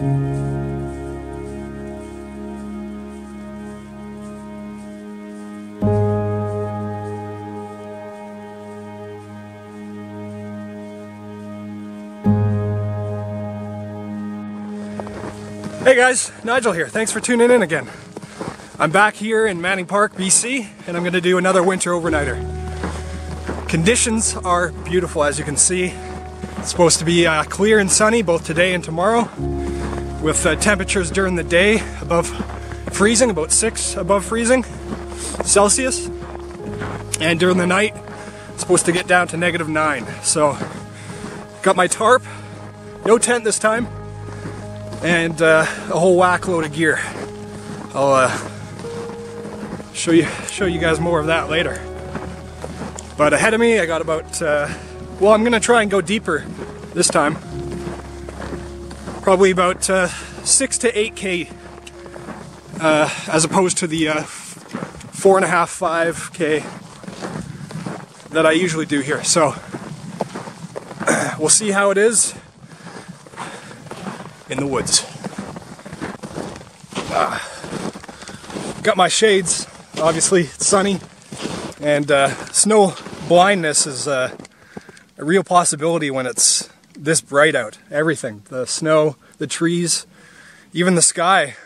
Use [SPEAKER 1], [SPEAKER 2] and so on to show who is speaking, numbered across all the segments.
[SPEAKER 1] Hey guys, Nigel here. Thanks for tuning in again. I'm back here in Manning Park, BC, and I'm going to do another winter overnighter. Conditions are beautiful, as you can see. It's supposed to be clear and sunny both today and tomorrow, with temperatures during the day above freezing, about 6 above freezing Celsius, and during the night it's supposed to get down to -9. So, got my tarp, no tent this time, and a whole whack load of gear. I'll show you guys more of that later. But ahead of me, I got about well, I'm gonna try and go deeper this time. Probably about 6 to 8K, as opposed to the 4.5, 5K that I usually do here. So we'll see how it is in the woods. Got my shades. Obviously, it's sunny, and snow blindness is a real possibility when it's this bright out. Everything, the snow, the trees, even the sky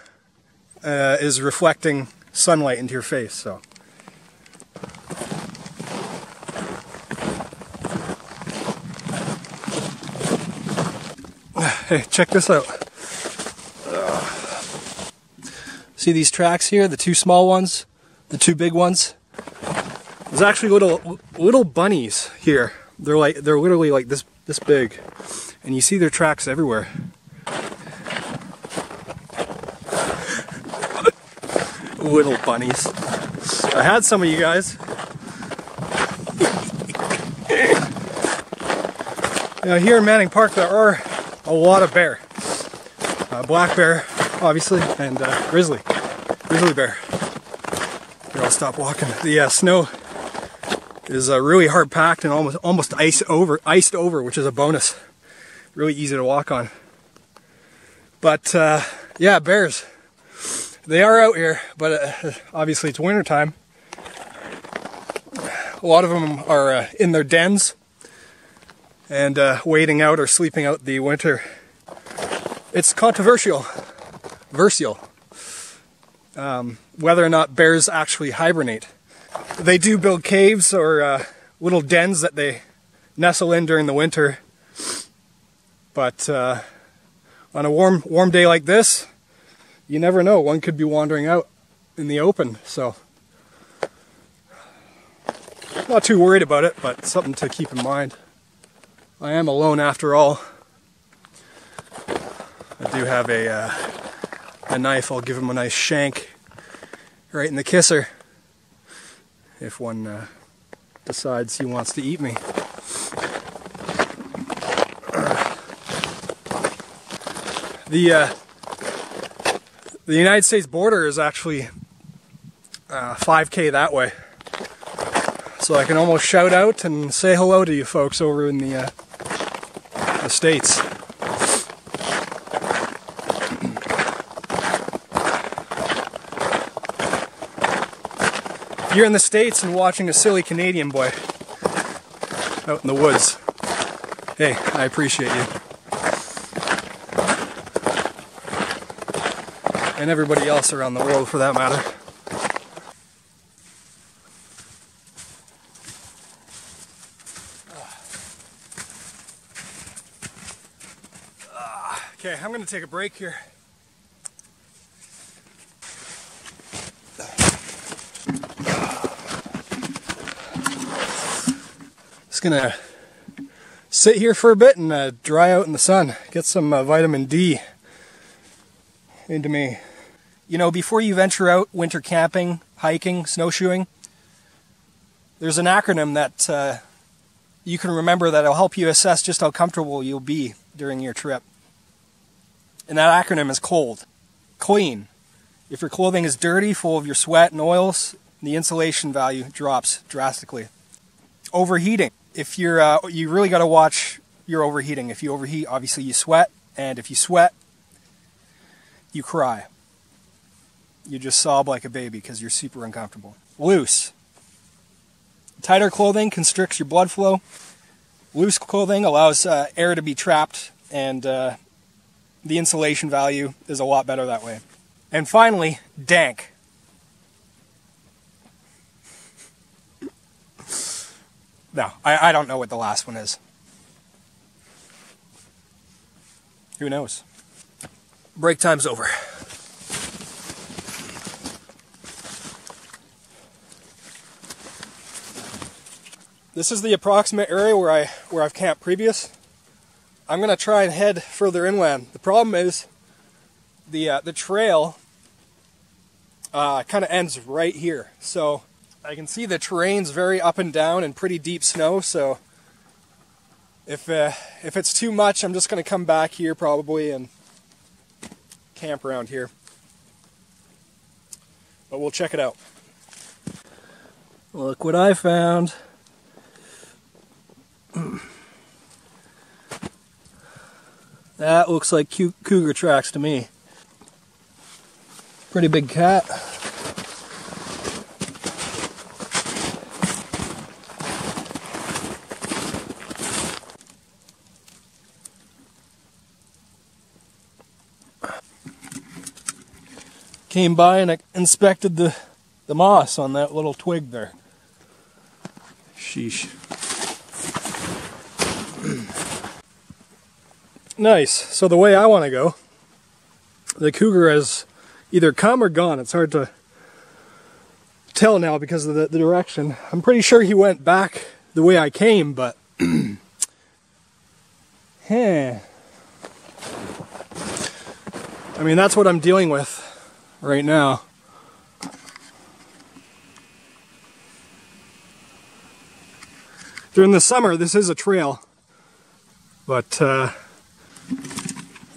[SPEAKER 1] is reflecting sunlight into your face. So. Hey, check this out. See these tracks here? The 2 small ones, the 2 big ones. There's actually little bunnies here. They're literally like this big, and you see their tracks everywhere. Little bunnies. I had some of you guys. Now here in Manning Park there are a lot of bear. Black bear, obviously, and grizzly bear. Here, I'll stop walking. The snow is really hard packed and almost iced over, which is a bonus. Really easy to walk on. But yeah, bears. They are out here, but obviously it's winter time. A lot of them are in their dens and waiting out or sleeping out the winter. It's controversial, whether or not bears actually hibernate. They do build caves or little dens that they nestle in during the winter, but on a warm day like this, you never know. One could be wandering out in the open, so not too worried about it, but something to keep in mind. I am alone after all. I do have a knife. I'll give him a nice shank right in the kisser if one decides he wants to eat me. The United States border is actually 5K that way, so I can almost shout out and say hello to you folks over in the States. If you're in the States and watching a silly Canadian boy out in the woods, hey, I appreciate you. And everybody else around the world for that matter. Okay, I'm going to take a break here. Just going to sit here for a bit and dry out in the sun. Get some vitamin D into me. You know, before you venture out winter camping, hiking, snowshoeing, there's an acronym that you can remember that'll help you assess just how comfortable you'll be during your trip. And that acronym is COLD. Clean. If your clothing is dirty, full of your sweat and oils, the insulation value drops drastically. Overheating. If you're, you really got to watch your overheating. If you overheat, obviously you sweat, and if you sweat, you cry. You just sob like a baby because you're super uncomfortable. Loose. Tighter clothing constricts your blood flow. Loose clothing allows air to be trapped, and the insulation value is a lot better that way. And finally, dank. No, I don't know what the last one is. Who knows? Break time's over. This is the approximate area where I've camped previous. I'm gonna try and head further inland. The problem is the trail kind of ends right here, so I can see the terrain's very up and down and pretty deep snow. So if it's too much, I'm just gonna come back here probably and camp around here. But we'll check it out. Look what I found. That looks like cougar tracks to me. Pretty big cat. Came by and inspected the moss on that little twig there. Sheesh. Nice. So the way I want to go, the cougar has either come or gone. It's hard to tell now because of the direction. I'm pretty sure he went back the way I came, but I mean, that's what I'm dealing with right now. During the summer, this is a trail, but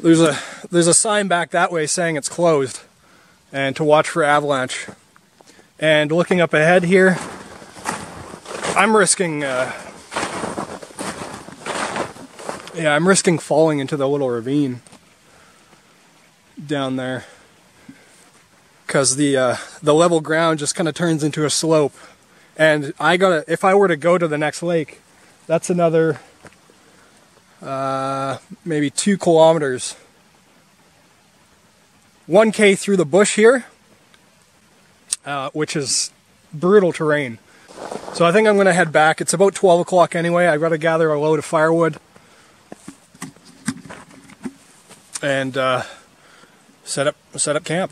[SPEAKER 1] there's a sign back that way saying it's closed and to watch for avalanche. And looking up ahead here, I'm risking I'm risking falling into the little ravine down there because the level ground just kind of turns into a slope. And if I were to go to the next lake, that's another maybe 2 kilometers. 1K through the bush here, which is brutal terrain. So I think I'm going to head back. It's about 12 o'clock anyway. I've got to gather a load of firewood and set up camp.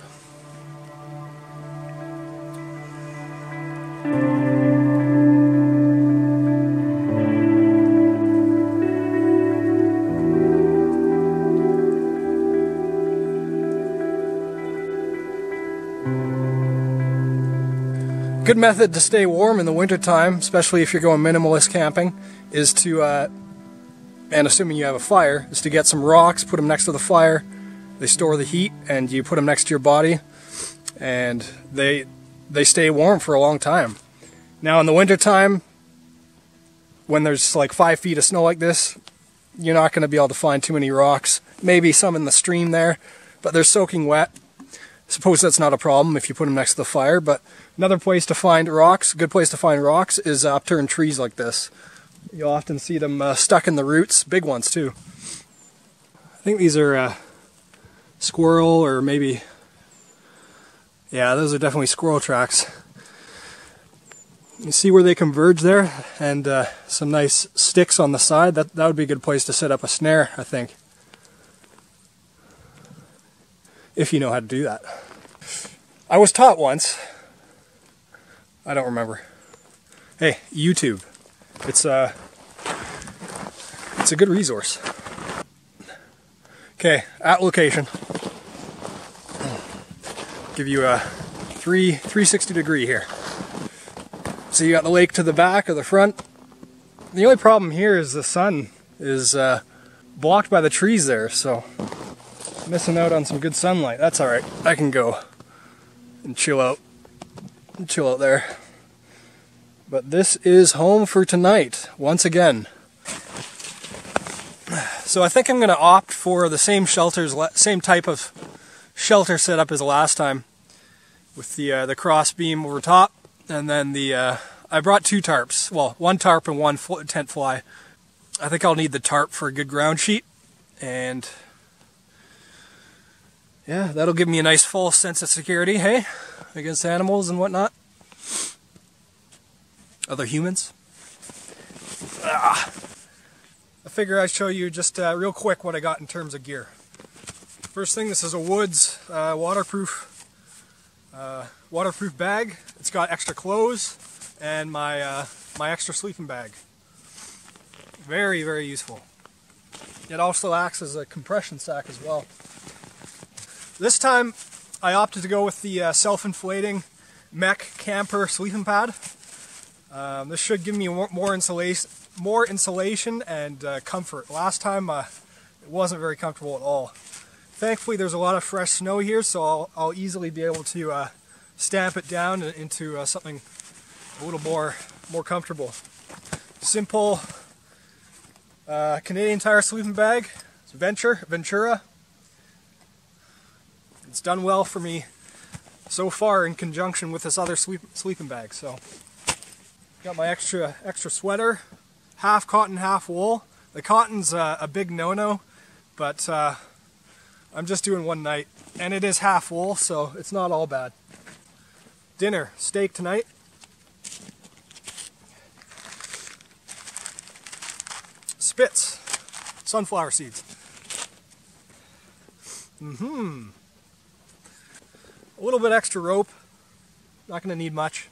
[SPEAKER 1] Good method to stay warm in the wintertime, especially if you're going minimalist camping, is to, and assuming you have a fire, is to get some rocks, put them next to the fire. They store the heat, and you put them next to your body, and they stay warm for a long time. Now in the wintertime, when there's like 5 feet of snow like this, you're not going to be able to find too many rocks. Maybe some in the stream there, but they're soaking wet. Suppose that's not a problem if you put them next to the fire, but another place to find rocks, a good place to find rocks, is upturned trees like this. You'll often see them stuck in the roots, big ones too. I think these are squirrel, or maybe, yeah, those are definitely squirrel tracks. You see where they converge there, and some nice sticks on the side. That would be a good place to set up a snare, I think. If you know how to do that. I was taught once. I don't remember. Hey, YouTube. It's a good resource. Okay, at location. Give you a 360 degree here. So you got the lake to the back or the front. The only problem here is the sun is blocked by the trees there, so missing out on some good sunlight. That's alright. I can go and chill out there. But this is home for tonight, once again. So I think I'm going to opt for the same shelters, same type of shelter set up as last time, with the cross beam over top, and then I brought 2 tarps. Well, 1 tarp and 1 tent fly. I think I'll need the tarp for a good ground sheet, and yeah, that'll give me a nice full sense of security, hey, against animals and whatnot. Other humans. I figure I'd show you just real quick what I got in terms of gear. First thing, this is a Woods waterproof bag. It's got extra clothes and my extra sleeping bag. Very, very useful. It also acts as a compression sack as well. This time I opted to go with the self-inflating mech camper sleeping pad. This should give me more insulation and comfort. Last time it wasn't very comfortable at all. Thankfully there's a lot of fresh snow here, so I'll easily be able to stamp it down into something a little more comfortable. Simple Canadian Tire sleeping bag. It's Ventura. It's done well for me so far in conjunction with this other sleeping bag. So got my extra sweater, half cotton, half wool. The cotton's a big no-no, but I'm just doing one night, and it is half wool, so it's not all bad. Dinner, steak tonight. Spits, sunflower seeds. A little bit extra rope, not going to need much.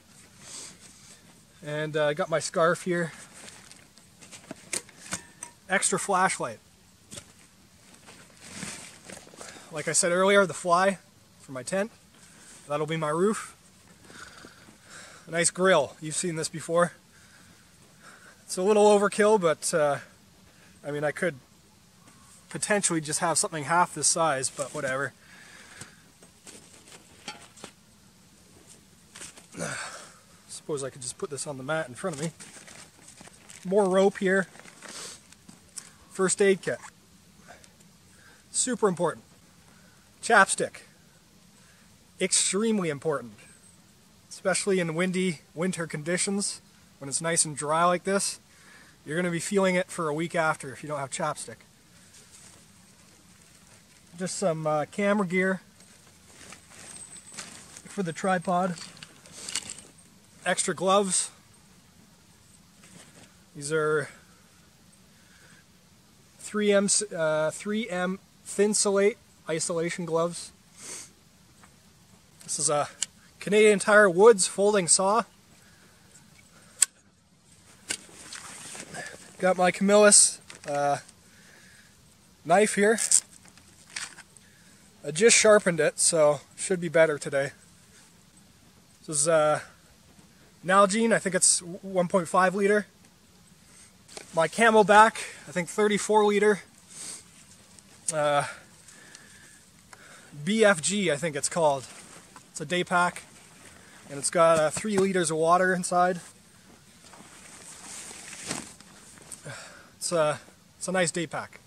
[SPEAKER 1] And I got my scarf here. Extra flashlight. Like I said earlier, the fly for my tent. That'll be my roof. A nice grill. You've seen this before. It's a little overkill, but I mean, I could potentially just have something half this size, but whatever. Suppose I could just put this on the mat in front of me. More rope here. First aid kit. Super important. Chapstick. Extremely important. Especially in windy winter conditions, when it's nice and dry like this. You're going to be feeling it for a week after if you don't have chapstick. Just some camera gear for the tripod. Extra gloves. These are 3M Thin-Solate isolation gloves. This is a Canadian Tire Woods folding saw. Got my Camillus knife here. I just sharpened it, so should be better today. This is Nalgene, I think it's 1.5 liter. My Camelback, I think 34 liter. BFG, I think it's called. It's a day pack, and it's got 3 liters of water inside. It's a nice day pack.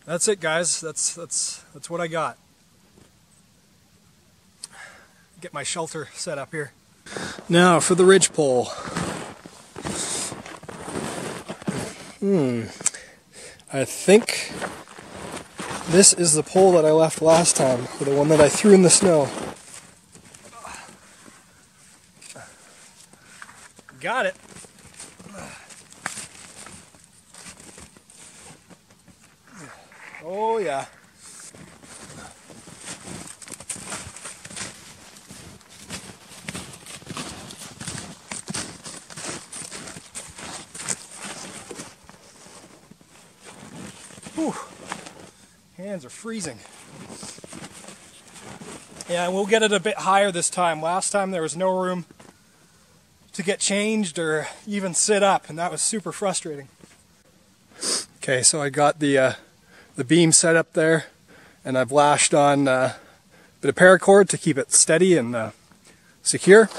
[SPEAKER 1] That's it, guys. That's what I got. Get my shelter set up here. Now for the ridge pole. I think this is the pole that I left last time, or the one that I threw in the snow. Got it. Oh yeah. Whew. Hands are freezing. Yeah, we'll get it a bit higher this time. Last time there was no room to get changed or even sit up, and that was super frustrating. Okay, so I got the beam set up there, and I've lashed on a bit of paracord to keep it steady and secure.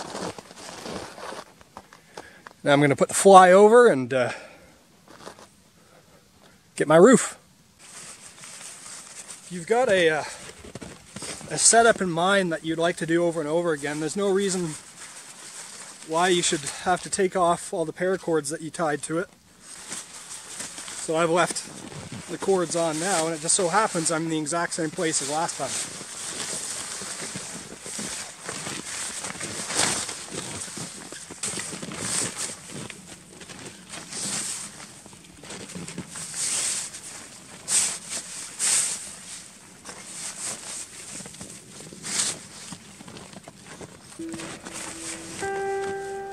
[SPEAKER 1] Now I'm going to put the fly over and get my roof. If you've got a a setup in mind that you'd like to do over and over again, there's no reason why you should have to take off all the paracords that you tied to it. So I've left the cords on now, and it just so happens I'm in the exact same place as last time.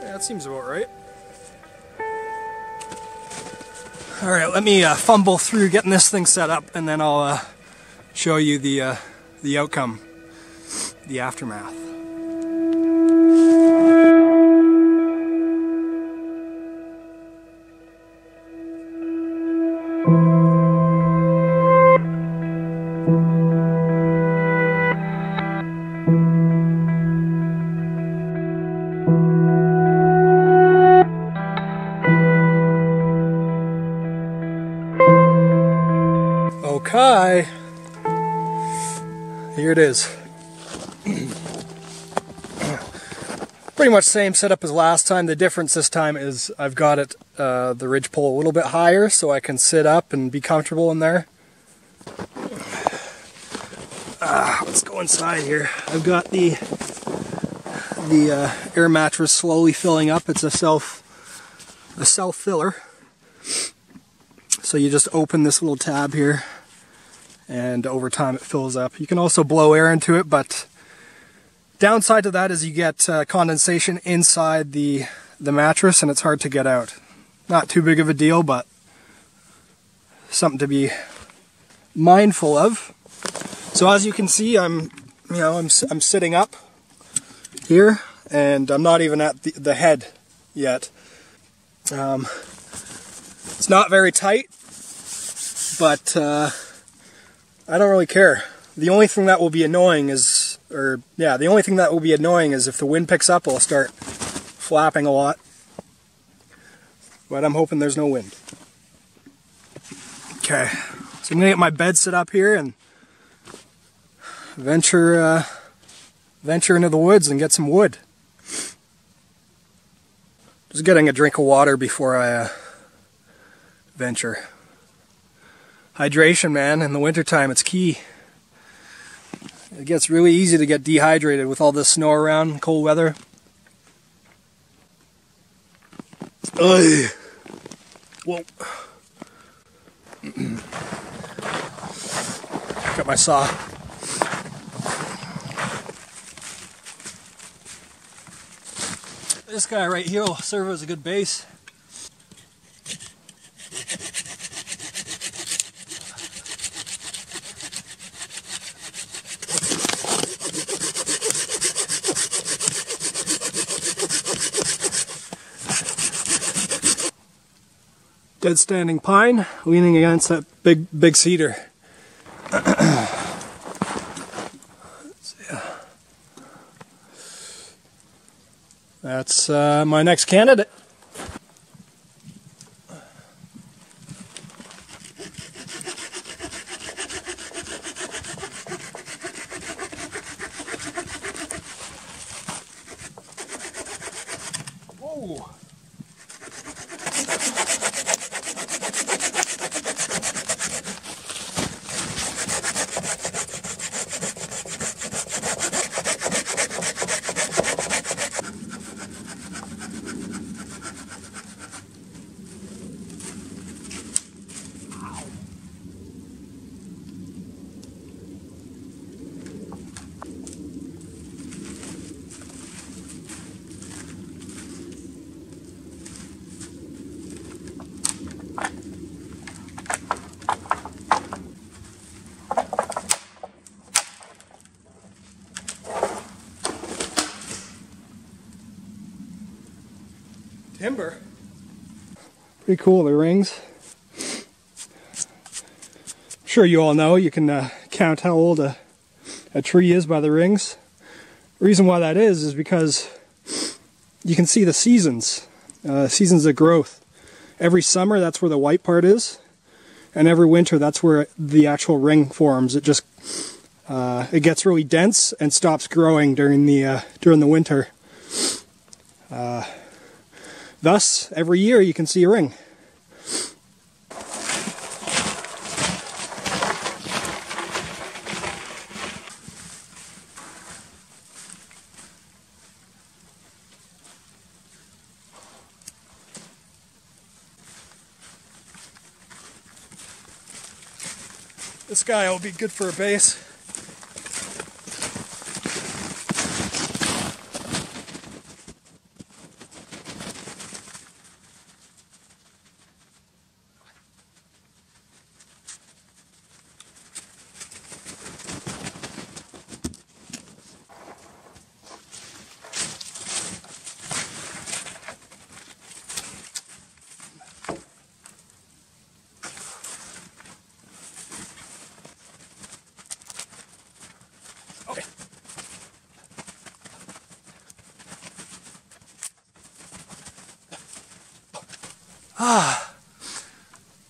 [SPEAKER 1] Yeah, that seems about right. Alright, let me fumble through getting this thing set up, and then I'll show you the outcome, the aftermath. Okay, here it is. Pretty much same setup as last time. The difference this time is I've got it the ridgepole a little bit higher so I can sit up and be comfortable in there. Let's go inside here. I've got the air mattress slowly filling up. It's a self filler. So you just open this little tab here, and over time it fills up. You can also blow air into it, but downside to that is you get condensation inside the mattress and it's hard to get out. Not too big of a deal, but something to be mindful of. So as you can see, I'm sitting up here, and I'm not even at the head yet. It's not very tight, but I don't really care. The only thing that will be annoying is, if the wind picks up, it'll start flapping a lot. But I'm hoping there's no wind. Okay, so I'm gonna get my bed set up here and venture into the woods and get some wood. Just getting a drink of water before I venture. Hydration, man, in the wintertime it's key. It gets really easy to get dehydrated with all this snow around, cold weather. Ugh. Whoa. Got my saw. This guy right here will serve as a good base. Dead standing pine leaning against that big cedar. That's my next candidate. Whoa. Timber. Pretty cool, the rings. I'm sure you all know you can count how old a tree is by the rings. The reason why that is because you can see the seasons of growth. Every summer, that's where the white part is, and every winter, that's where the actual ring forms. It just it gets really dense and stops growing during the winter. Thus, every year you can see a ring. This guy will be good for a base.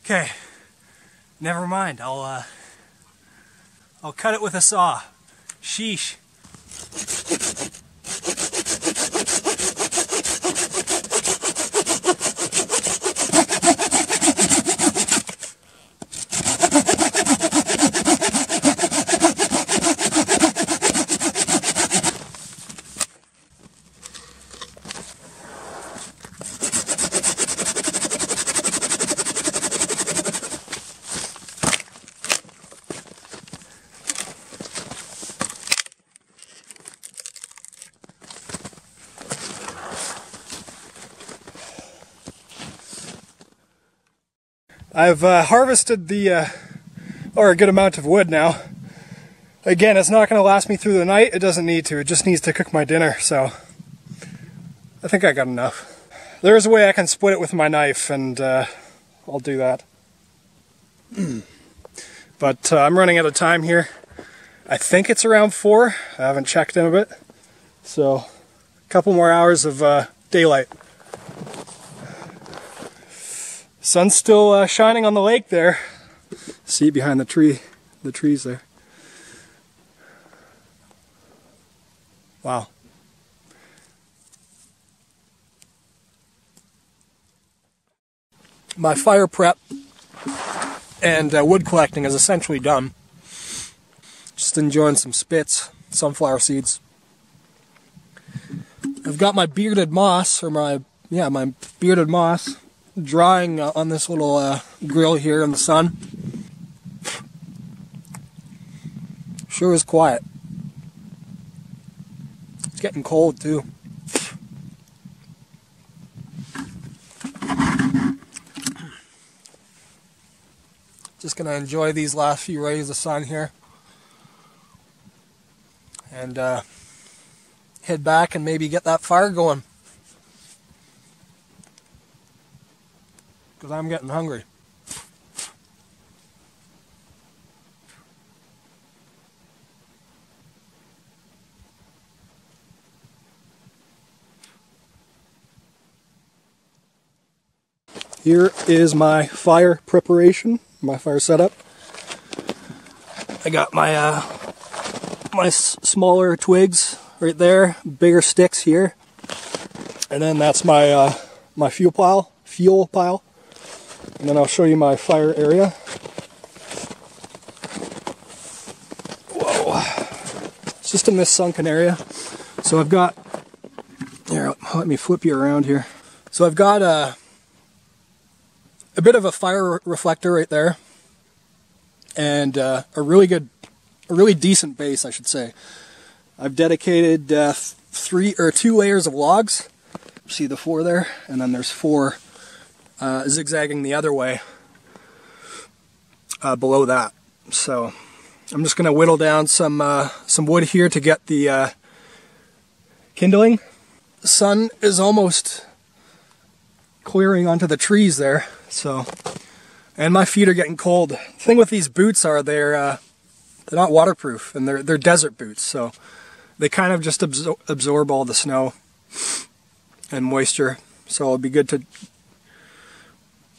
[SPEAKER 1] Okay, never mind. I'll cut it with a saw. Sheesh. I've harvested a good amount of wood now. Again, it's not going to last me through the night. It doesn't need to. It just needs to cook my dinner, so I think I got enough. There's a way I can split it with my knife, and I'll do that. But I'm running out of time here. I think it's around 4. I haven't checked in a bit. So, a couple more hours of daylight. Sun's still shining on the lake there. See it behind the trees there. Wow. My fire prep and wood collecting is essentially done. Just enjoying some spits, sunflower seeds. I've got my bearded moss, or my bearded moss, drying on this little grill here in the sun. Sure is quiet. It's getting cold too. Just gonna enjoy these last few rays of sun here, and head back and maybe get that fire going, because I'm getting hungry. Here is my fire preparation, my fire setup. I got my my smaller twigs right there, bigger sticks here, and then that's my my fuel pile. And then I'll show you my fire area. Whoa! It's just in this sunken area. So I've got, here, let me flip you around here. So I've got a bit of a fire reflector right there, and a really decent base, I should say. I've dedicated 2 layers of logs. See the 4 there, and then there's 4 zigzagging the other way below that. So I'm just going to whittle down some wood here to get the kindling. The sun is almost clearing onto the trees there, so, and my feet are getting cold. The thing with these boots are they're not waterproof, and they're desert boots, so they kind of just absorb all the snow and moisture. So it'll be good to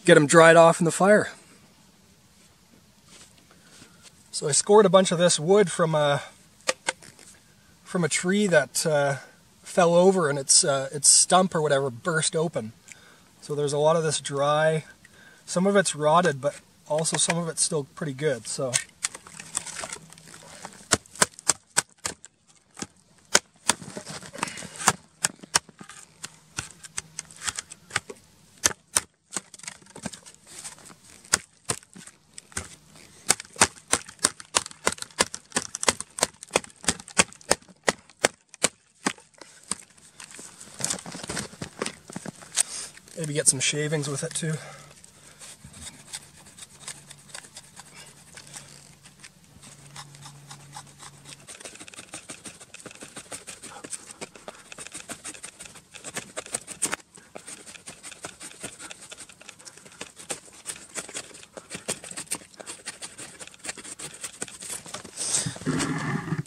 [SPEAKER 1] get them dried off in the fire. So I scored a bunch of this wood from a tree that fell over, and its stump or whatever burst open. So there's a lot of this dry. Some of it's rotted, but also some of it's still pretty good. So maybe get some shavings with it too.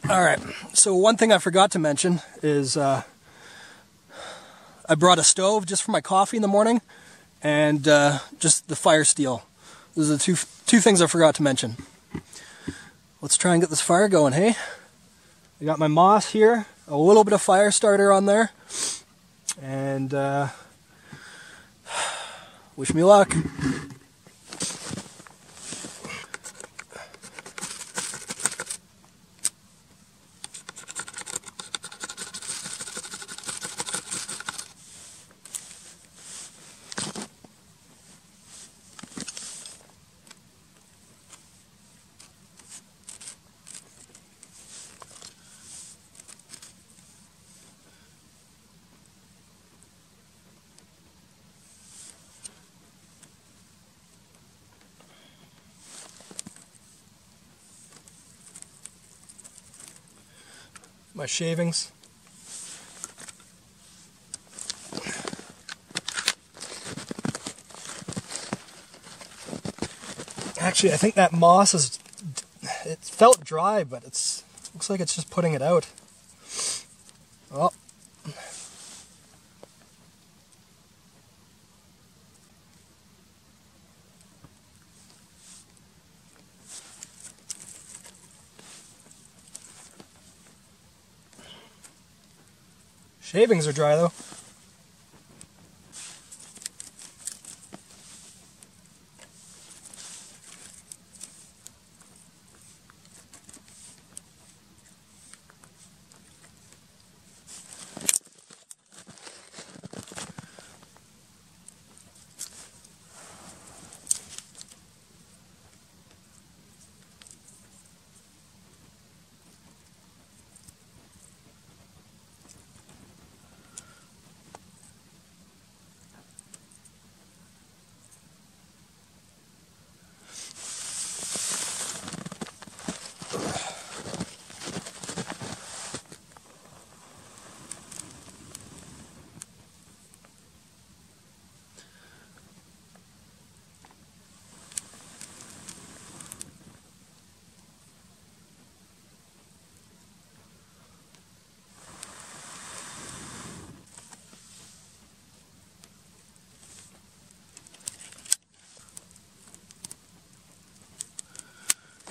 [SPEAKER 1] Alright, so one thing I forgot to mention is I brought a stove just for my coffee in the morning, and just the fire steel. Those are the two things I forgot to mention. Let's try and get this fire going, hey? I got my moss here, a little bit of fire starter on there, and wish me luck. My shavings. Actually, I think that moss is, it felt dry, but looks like it's just putting it out. Oh. Shavings are dry though.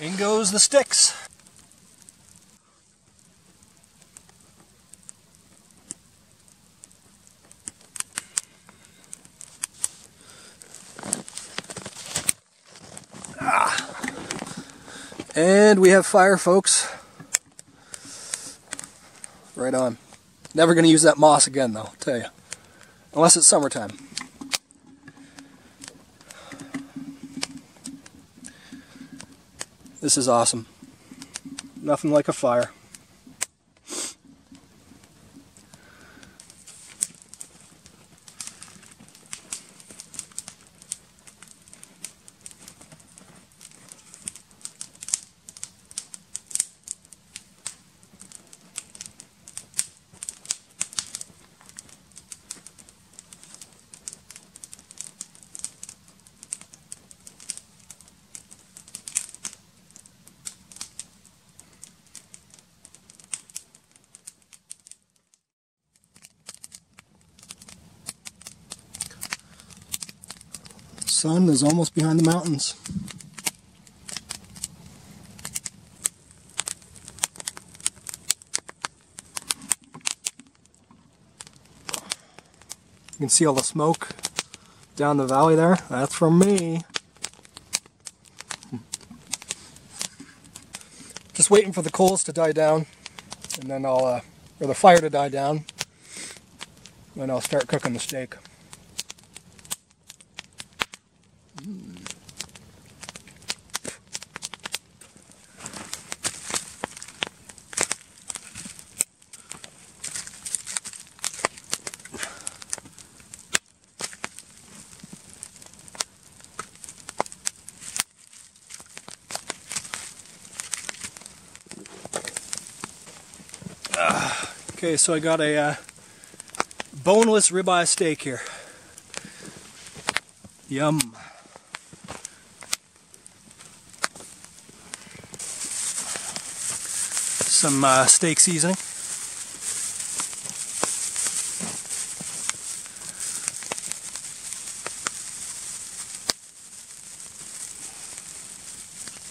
[SPEAKER 1] In goes the sticks. And we have fire, folks. Right on. Never going to use that moss again, though, I'll tell you. Unless it's summertime. This is awesome. Nothing like a fire. Sun is almost behind the mountains. can see all the smoke down the valley there. That's from me. Just waiting for the coals to die down, and then or the fire to die down, then I'll start cooking the steak. Okay, so I got a boneless ribeye steak here. Yum. Some steak seasoning.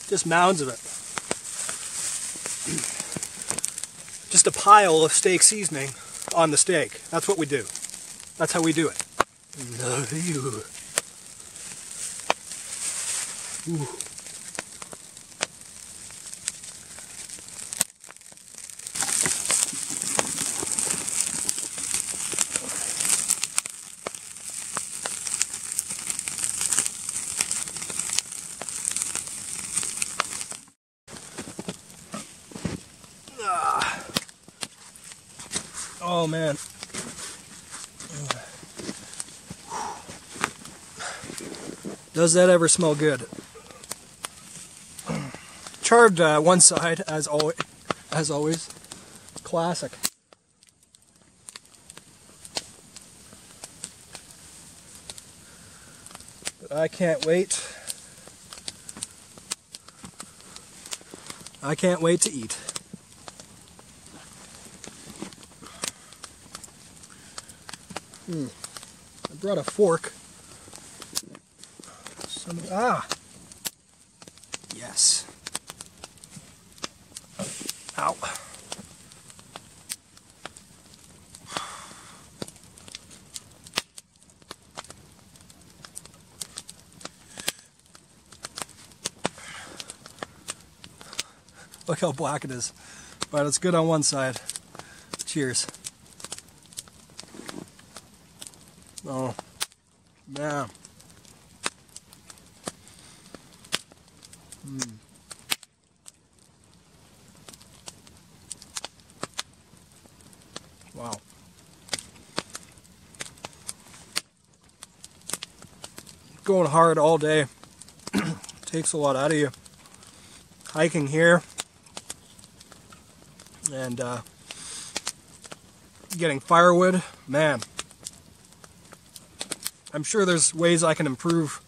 [SPEAKER 1] Just mounds of it. Just a pile of steak seasoning on the steak. That's what we do. That's how we do it. Love you. Ooh. Oh man. Does that ever smell good? Charred one side as always. Classic. But I can't wait. I can't wait to eat. I brought a fork. Yes. Ow. Look how black it is. But it's good on one side. Cheers. Oh, man. Wow. Going hard all day takes a lot out of you. Hiking here and getting firewood, man. I'm sure there's ways I can improve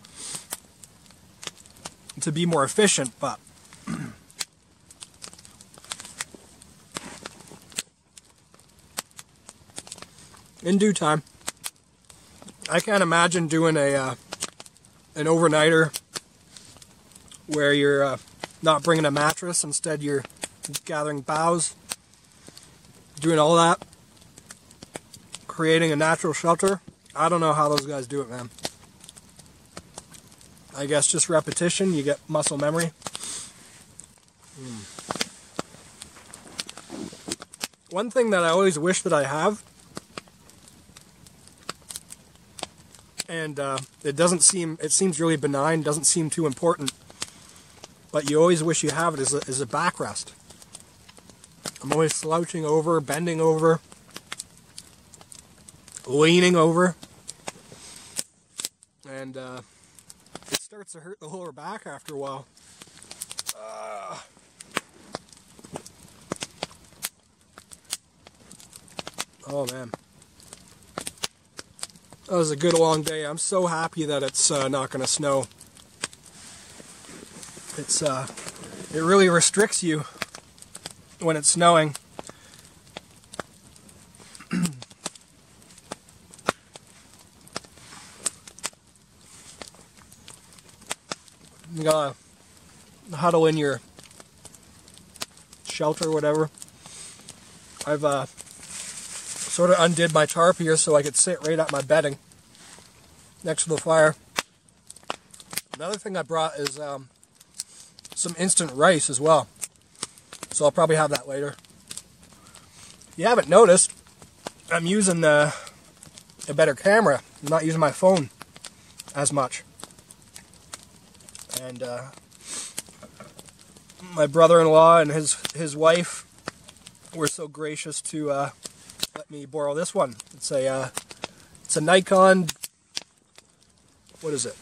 [SPEAKER 1] to be more efficient, but in due time. I can't imagine doing an overnighter where you're not bringing a mattress, instead you're gathering boughs, doing all that, creating a natural shelter. I don't know how those guys do it, man. I guess just repetition, you get muscle memory. One thing that I always wish that I have, and it seems really benign, doesn't seem too important, but you always wish you have it, is a backrest. I'm always slouching over, bending over, leaning over, and it starts to hurt the lower back after a while. Oh man, that was a good long day. I'm so happy that it's not going to snow. It really restricts you when it's snowing. You gotta huddle in your shelter or whatever. I've Sort of undid my tarp here so I could sit right at my bedding next to the fire. Another thing I brought is some instant rice as well. So I'll probably have that later. If you haven't noticed, I'm using a better camera. I'm not using my phone as much. And my brother-in-law and his wife were so gracious to let me borrow this one. It's a Nikon. What is it?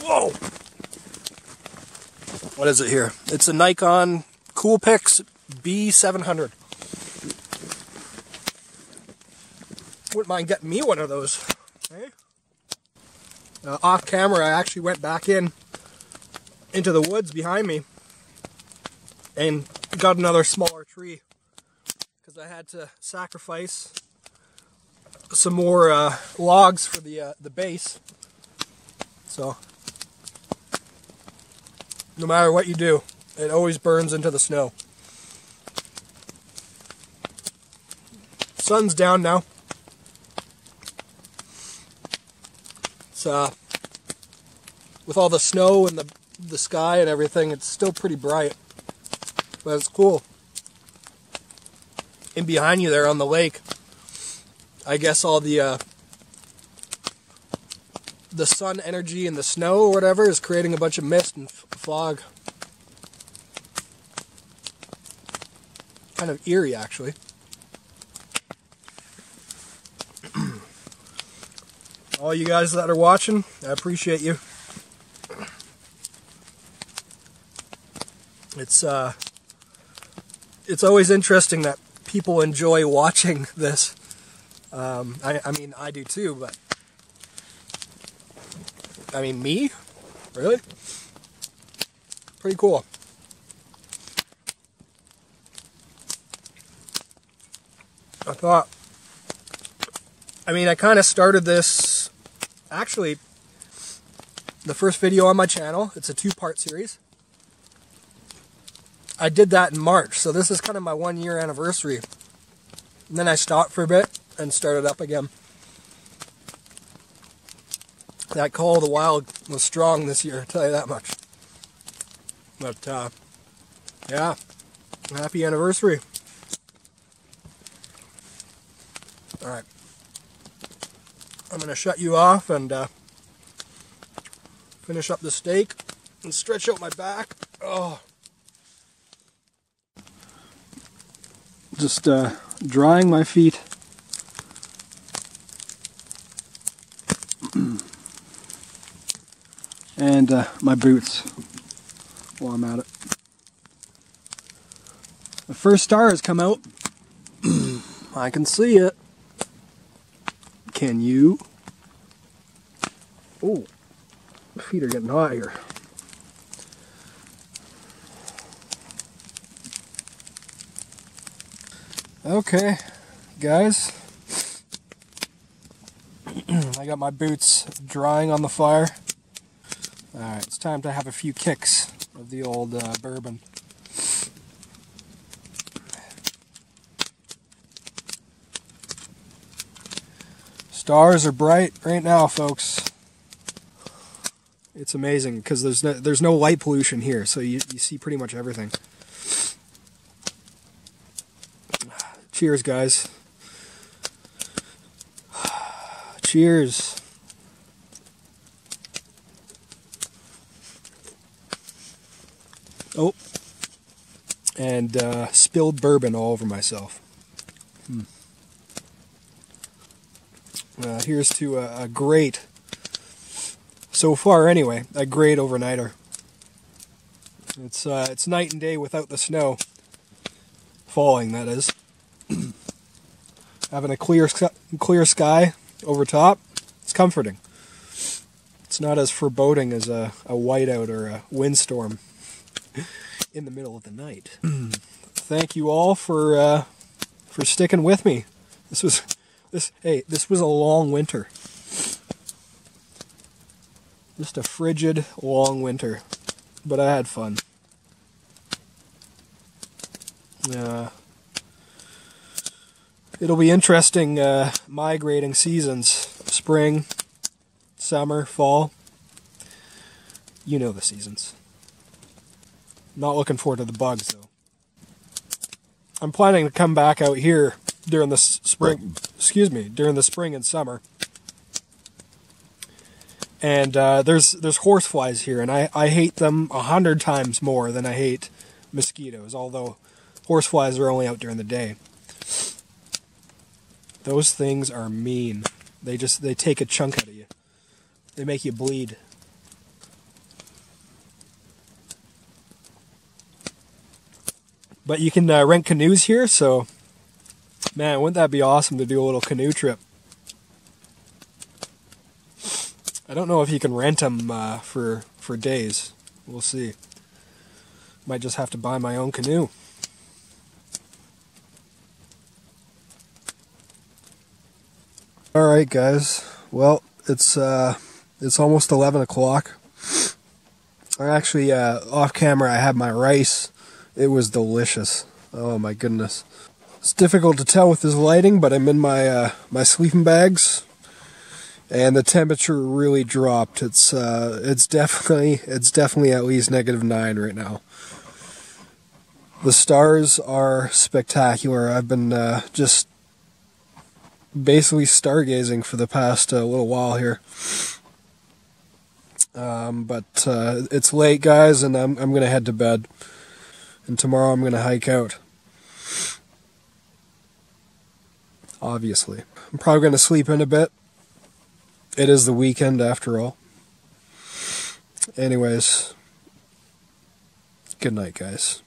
[SPEAKER 1] Whoa! What is it here? It's a Nikon Coolpix B700. Wouldn't mind getting me one of those. Eh? Off camera, I actually went back into the woods behind me and got another smaller tree because I had to sacrifice some more logs for the base. So no matter what you do, it always burns into the snow. Sun's down now. It's with all the snow and the sky and everything, it's still pretty bright, but it's cool. And behind you there on the lake, I guess all the sun energy and the snow or whatever is creating a bunch of mist and fog. Kind of eerie, actually. All you guys that are watching, I appreciate you. It's always interesting that people enjoy watching this. I mean, I do too, but I mean, me? Really? Pretty cool. I kind of started this, actually, the first video on my channel. It's a 2-part series. I did that in March, so this is kind of my 1-year anniversary. And then I stopped for a bit and started up again. That Call of the Wild was strong this year, I'll tell you that much. But, yeah, happy anniversary. Alright. I'm going to shut you off and finish up the steak and stretch out my back. Oh. Just drying my feet. And my boots while I'm at it. The first star has come out. I can see it. Can you? Oh, my feet are getting hot here. Okay, guys. I got my boots drying on the fire. Alright, it's time to have a few kicks of the old bourbon. Stars are bright right now, folks. It's amazing because there's no light pollution here, so you see pretty much everything. Cheers, guys. Cheers. Oh, and spilled bourbon all over myself. Here's to a great, so far anyway, a great overnighter. It's night and day without the snow falling, that is. Having a clear sky over top, it's comforting. It's not as foreboding as a whiteout or a windstorm in the middle of the night. Thank you all for sticking with me. This was a long winter. Just a frigid, long winter. But I had fun. It'll be interesting migrating seasons. Spring, summer, fall. You know the seasons. Not looking forward to the bugs though. I'm planning to come back out here during the spring, during the spring and summer. And there's horseflies here, and I hate them 100 times more than I hate mosquitoes, although horseflies are only out during the day. Those things are mean. They take a chunk out of you. They make you bleed. But you can rent canoes here, so man, wouldn't that be awesome to do a little canoe trip? I don't know if you can rent them for days. We'll see. Might just have to buy my own canoe. All right, guys. Well, it's almost 11 o'clock. I actually off camera I had my rice. It was delicious. Oh my goodness. It's difficult to tell with this lighting, but I'm in my my sleeping bags, and the temperature really dropped. It's definitely at least -9 right now. The stars are spectacular. I've been just basically stargazing for the past little while here. But it's late, guys, and I'm gonna head to bed. And tomorrow I'm gonna hike out. Obviously. I'm probably gonna sleep in a bit. It is the weekend after all. Anyways, good night, guys.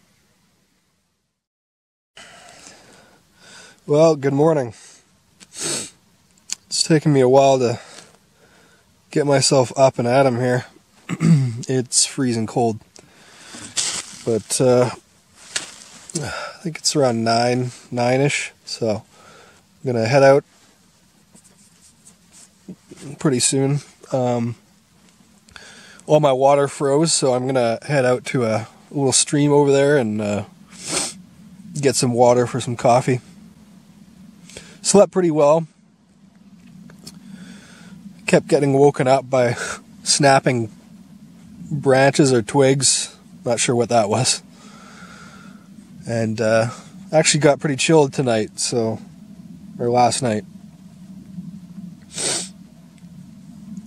[SPEAKER 1] Well, good morning. It's taken me a while to get myself up and at 'em here. It's freezing cold. But I think it's around 9-ish, so I'm gonna head out pretty soon. All my water froze, so I'm gonna head out to a little stream over there and get some water for some coffee. Slept pretty well. Kept getting woken up by snapping branches or twigs. Not sure what that was. And actually got pretty chilled tonight, or last night.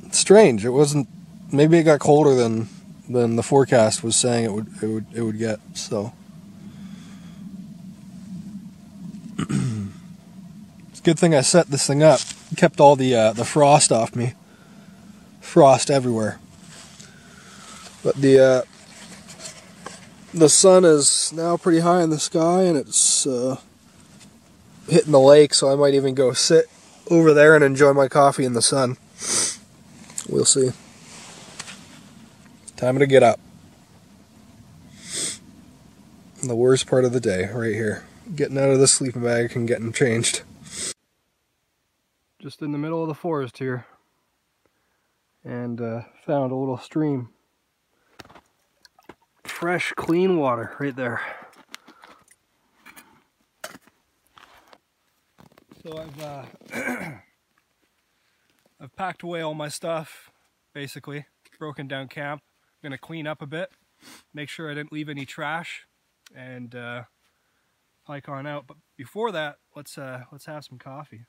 [SPEAKER 1] It's strange. It wasn't. Maybe it got colder than the forecast was saying it would get. So it's a good thing I set this thing up. Kept all the frost off me. Frost everywhere. But the sun is now pretty high in the sky, and it's hitting the lake, so I might even go sit over there and enjoy my coffee in the sun. We'll see. Time to get up. The worst part of the day, right here. Getting out of the sleeping bag and getting changed. Just in the middle of the forest here. And found a little stream. Fresh, clean water right there. So I've packed away all my stuff, basically. Broken down camp. I'm gonna clean up a bit, make sure I didn't leave any trash, and hike on out. But before that, let's have some coffee.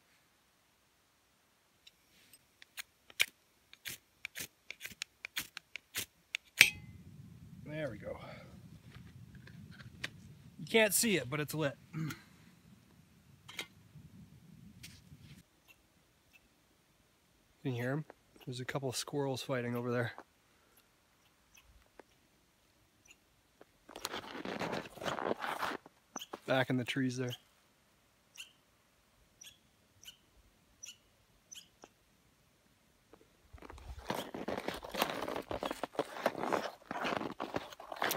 [SPEAKER 1] There we go. You can't see it, but it's lit. Can you hear them? There's a couple of squirrels fighting over there. Back in the trees there.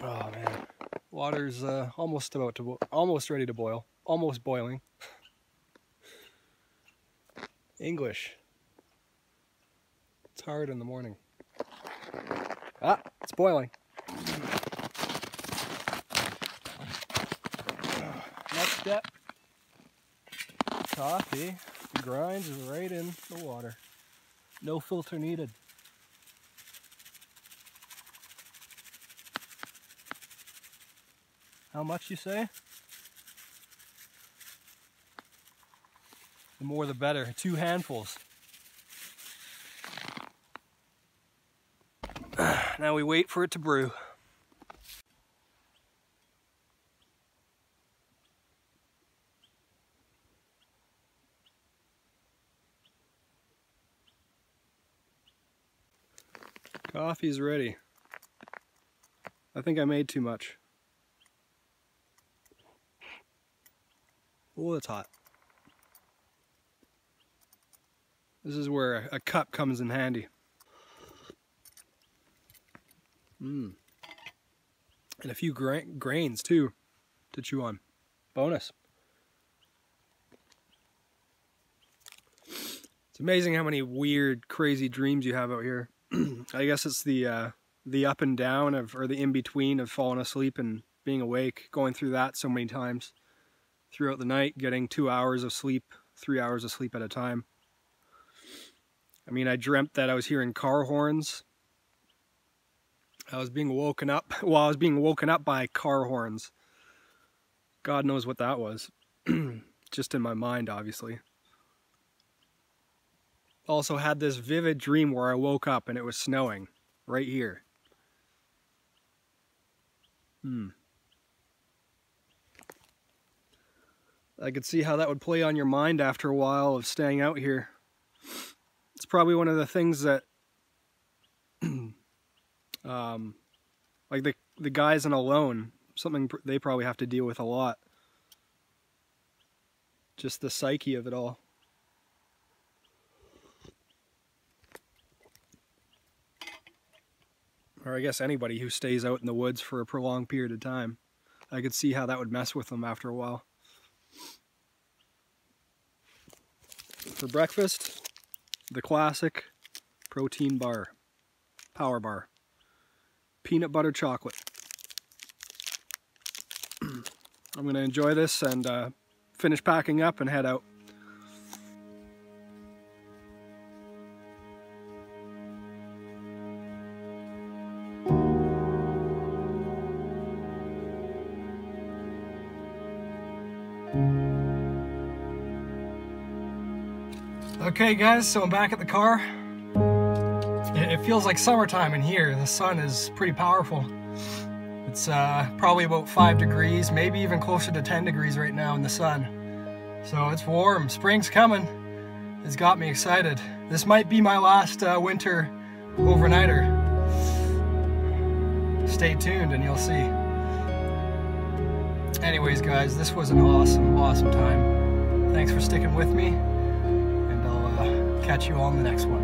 [SPEAKER 1] Oh man, water's almost ready to boil. Almost boiling. English. It's hard in the morning. Ah, it's boiling. Next step, Coffee grinds right in the water. No filter needed. How much you say? The more the better. 2 handfuls. Now we wait for it to brew. Coffee's ready. I think I made too much. Oh, it's hot. This is where a cup comes in handy. And a few grains too to chew on. Bonus. It's amazing how many weird, crazy dreams you have out here. I guess it's the up and down of, or the in between of falling asleep and being awake, going through that so many times throughout the night, getting 2 hours of sleep, 3 hours of sleep at a time. I mean, I dreamt that I was hearing car horns. I was being woken up, well, I was being woken up by car horns. God knows what that was. Just in my mind, obviously. Also had this vivid dream where I woke up and it was snowing right here. I could see how that would play on your mind after a while of staying out here. It's probably one of the things that like the guys in Alone, something they probably have to deal with a lot. Just the psyche of it all. Or I guess anybody who stays out in the woods for a prolonged period of time. I could see how that would mess with them after a while. For breakfast, the classic protein bar, power bar, peanut butter chocolate. I'm going to enjoy this and finish packing up and head out. Okay guys, so I'm back at the car. It feels like summertime in here. The sun is pretty powerful. It's probably about 5 degrees, maybe even closer to 10 degrees right now in the sun. So it's warm, spring's coming. It's got me excited. This might be my last winter overnighter. Stay tuned and you'll see. Anyways guys, this was an awesome time. Thanks for sticking with me. Catch you all in the next one.